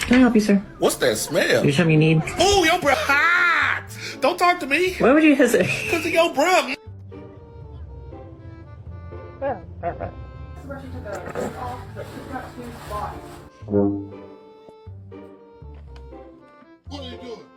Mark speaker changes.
Speaker 1: Can I help you, sir?
Speaker 2: What's that smell?
Speaker 1: You something you need?
Speaker 2: Oh, your breath hot. Don't talk to me.
Speaker 1: Why would you hesitate?
Speaker 2: Because of your breath. What are you doing?